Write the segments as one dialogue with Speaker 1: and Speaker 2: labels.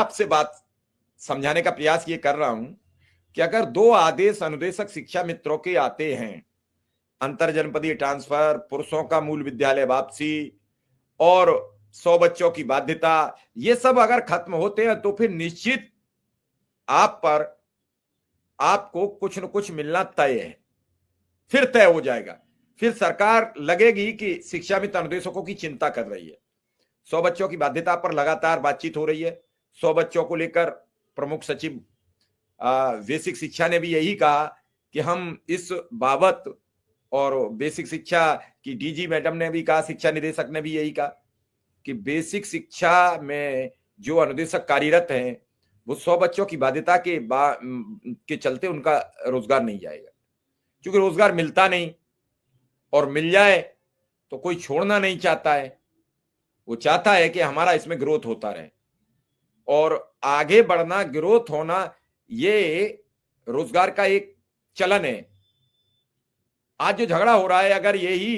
Speaker 1: आपसे बात समझाने का प्रयास ये कर रहा हूं कि अगर 2 आदेश अनुदेशक शिक्षा मित्रों के आते हैं, अंतरजनपदीय ट्रांसफर, पुरुषों का मूल विद्यालय वापसी और 100 बच्चों की बाध्यता, ये सब अगर खत्म होते हैं तो फिर निश्चित आप पर आपको कुछ न कुछ मिलना तय है, फिर तय हो जाएगा। फिर सरकार लगेगी कि शिक्षा मित्र अनुदेशकों की चिंता कर रही है। 100 बच्चों की बाध्यता पर लगातार बातचीत हो रही है। 100 बच्चों को लेकर प्रमुख सचिव बेसिक शिक्षा ने भी यही कहा कि हम इस बाबत, और बेसिक शिक्षा की डीजी मैडम ने भी कहा, शिक्षा निदेशक ने भी यही कहा कि बेसिक शिक्षा में जो अनुदेशक कार्यरत हैं वो 100 बच्चों की बाध्यता के चलते उनका रोजगार नहीं जाएगा, क्योंकि रोजगार मिलता नहीं, और मिल जाए तो कोई छोड़ना नहीं चाहता है। वो चाहता है कि हमारा इसमें ग्रोथ होता रहे, और आगे बढ़ना, ग्रोथ होना, ये रोजगार का एक चलन है। आज जो झगड़ा हो रहा है, अगर यही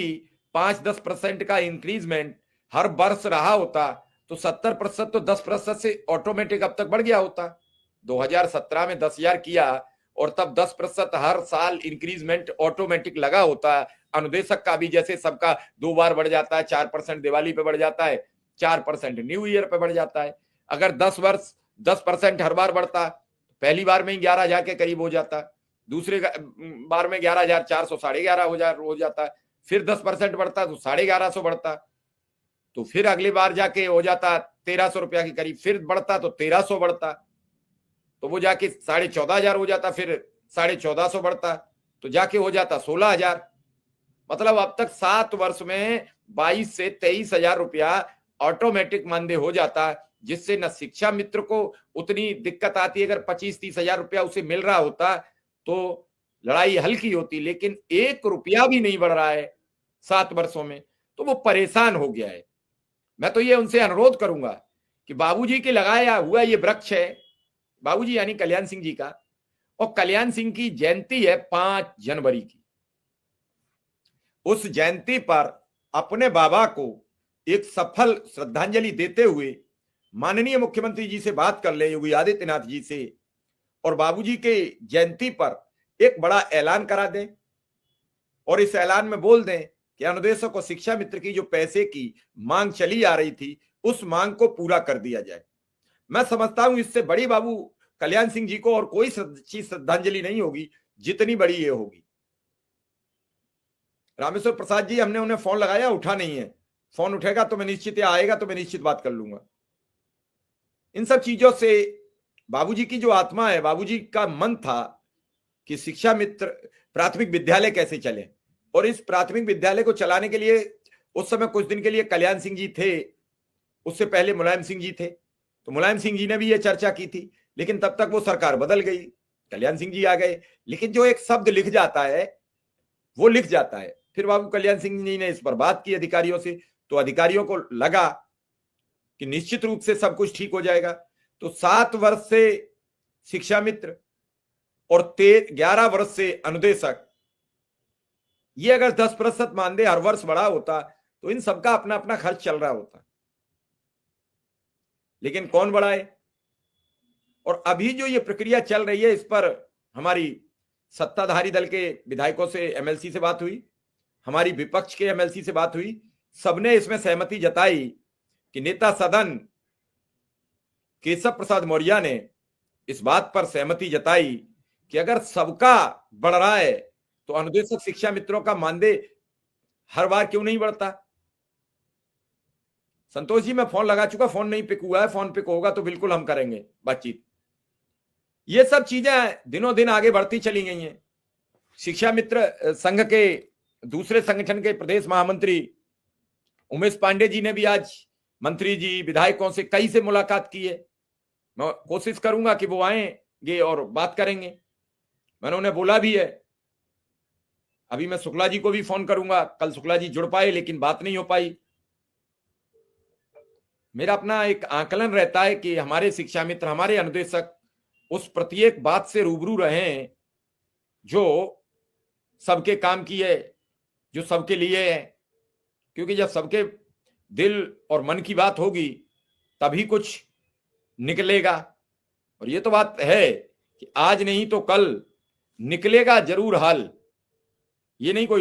Speaker 1: 5-10% का इंक्रीजमेंट हर वर्ष रहा होता तो 70% तो 10% से ऑटोमेटिक अब तक बढ़ गया होता। 2017 में 10,000 किया और तब 10% हर साल इंक्रीजमेंट ऑटोमेटिक लगा होता। अनुदेशक का भी जैसे सबका 2 बार बढ़ जाता है, 4% दिवाली पे बढ़ जाता है, 4% न्यू ईयर पे बढ़ जाता है। अगर 10% हर बार बढ़ता, पहली बार में ही 11,000 के करीब हो जाता, दूसरे बार में 11,400, 11,500 हो जाता, फिर 10% बढ़ता तो 11,500 बढ़ता, तो फिर अगली बार जाके हो जाता 1,300 रुपया के करीब, फिर बढ़ता तो 1,300 बढ़ता, तो वो जाके 14,500 हो जाता, फिर 1450 बढ़ता तो जाके हो जाता 16,000। मतलब अब तक 7 वर्ष में 22 से 23,000 रुपया ऑटोमेटिक मानदेय हो जाता, जिससे न शिक्षा मित्र को उतनी दिक्कत आती। अगर 25-30,000 रुपया उसे मिल रहा होता तो लड़ाई हल्की होती, लेकिन 1 रुपया भी नहीं बढ़ रहा है 7 वर्षों में, तो वो परेशान हो गया है। मैं तो ये उनसे अनुरोध करूंगा कि बाबूजी के लगाया हुआ ये वृक्ष है, बाबूजी यानी कल्याण सिंह जी का, और कल्याण सिंह की जयंती है 5 जनवरी की। उस जयंती पर अपने बाबा को एक सफल श्रद्धांजलि देते हुए माननीय मुख्यमंत्री जी से बात कर ले, योगी आदित्यनाथ जी से, और बाबूजी के जयंती पर एक बड़ा ऐलान करा दें, और इस ऐलान में बोल दें कि अनुदेशक और शिक्षा मित्र की जो पैसे की मांग चली आ रही थी, उस मांग को पूरा कर दिया जाए। मैं समझता हूं इससे बड़ी बाबू कल्याण सिंह जी को और कोई श्रद्धांजलि नहीं होगी जितनी बड़ी ये होगी। रामेश्वर प्रसाद जी, हमने उन्हें फोन लगाया, उठा नहीं है। फोन उठेगा तो मैं निश्चित, या आएगा तो मैं निश्चित बात कर लूंगा। इन सब चीजों से बाबूजी की जो आत्मा है, बाबूजी का मन था कि शिक्षा मित्र प्राथमिक विद्यालय कैसे चले, और इस प्राथमिक विद्यालय को चलाने के लिए उस समय कुछ दिन के लिए कल्याण सिंह जी थे, उससे पहले मुलायम सिंह जी थे, तो मुलायम सिंह जी ने भी ये चर्चा की थी, लेकिन तब तक वो सरकार बदल गई, कल्याण सिंह जी आ गए। लेकिन जो एक शब्द लिख जाता है वो लिख जाता है। फिर बाबू कल्याण सिंह जी ने इस पर बात की अधिकारियों से, तो अधिकारियों को लगा कि निश्चित रूप से सब कुछ ठीक हो जाएगा। तो 7 वर्ष से शिक्षा मित्र और 11 वर्ष से अनुदेशक, ये अगर 10% मानदेय हर वर्ष बढ़ा होता तो इन सबका अपना अपना खर्च चल रहा होता, लेकिन कौन बढ़ाए। और अभी जो ये प्रक्रिया चल रही है, इस पर हमारी सत्ताधारी दल के विधायकों से, एमएलसी से बात हुई, हमारी विपक्ष के एमएलसी से बात हुई, सबने इसमें सहमति जताई कि नेता सदन केशव प्रसाद मौर्य ने इस बात पर सहमति जताई कि अगर सबका बढ़ रहा है तो अनुदेशक शिक्षा मित्रों का मानदेय हर बार क्यों नहीं बढ़ता। संतोष जी, मैं फोन लगा चुका, फोन नहीं पिक हुआ है, फोन पिक होगा तो बिल्कुल हम करेंगे बातचीत। ये सब चीजें दिनों दिन आगे बढ़ती चली गई हैं। शिक्षा मित्र संघ के दूसरे संगठन के प्रदेश महामंत्री उमेश पांडे जी ने भी आज मंत्री जी, विधायकों से कई से मुलाकात की है। मैं कोशिश करूंगा कि वो आएंगे और बात करेंगे, मैंने उन्हें बोला भी है। अभी मैं शुक्ला जी को भी फोन करूंगा, कल शुक्ला जी जुड़ पाए लेकिन बात नहीं हो पाई। मेरा अपना एक आकलन रहता है कि हमारे शिक्षा मित्र, हमारे अनुदेशक उस प्रत्येक बात से रूबरू रहे जो सबके काम की है, जो सबके लिए है, क्योंकि जब सबके दिल और मन की बात होगी तभी कुछ निकलेगा। और ये तो बात है कि आज नहीं तो कल निकलेगा जरूर हल, ये नहीं कोई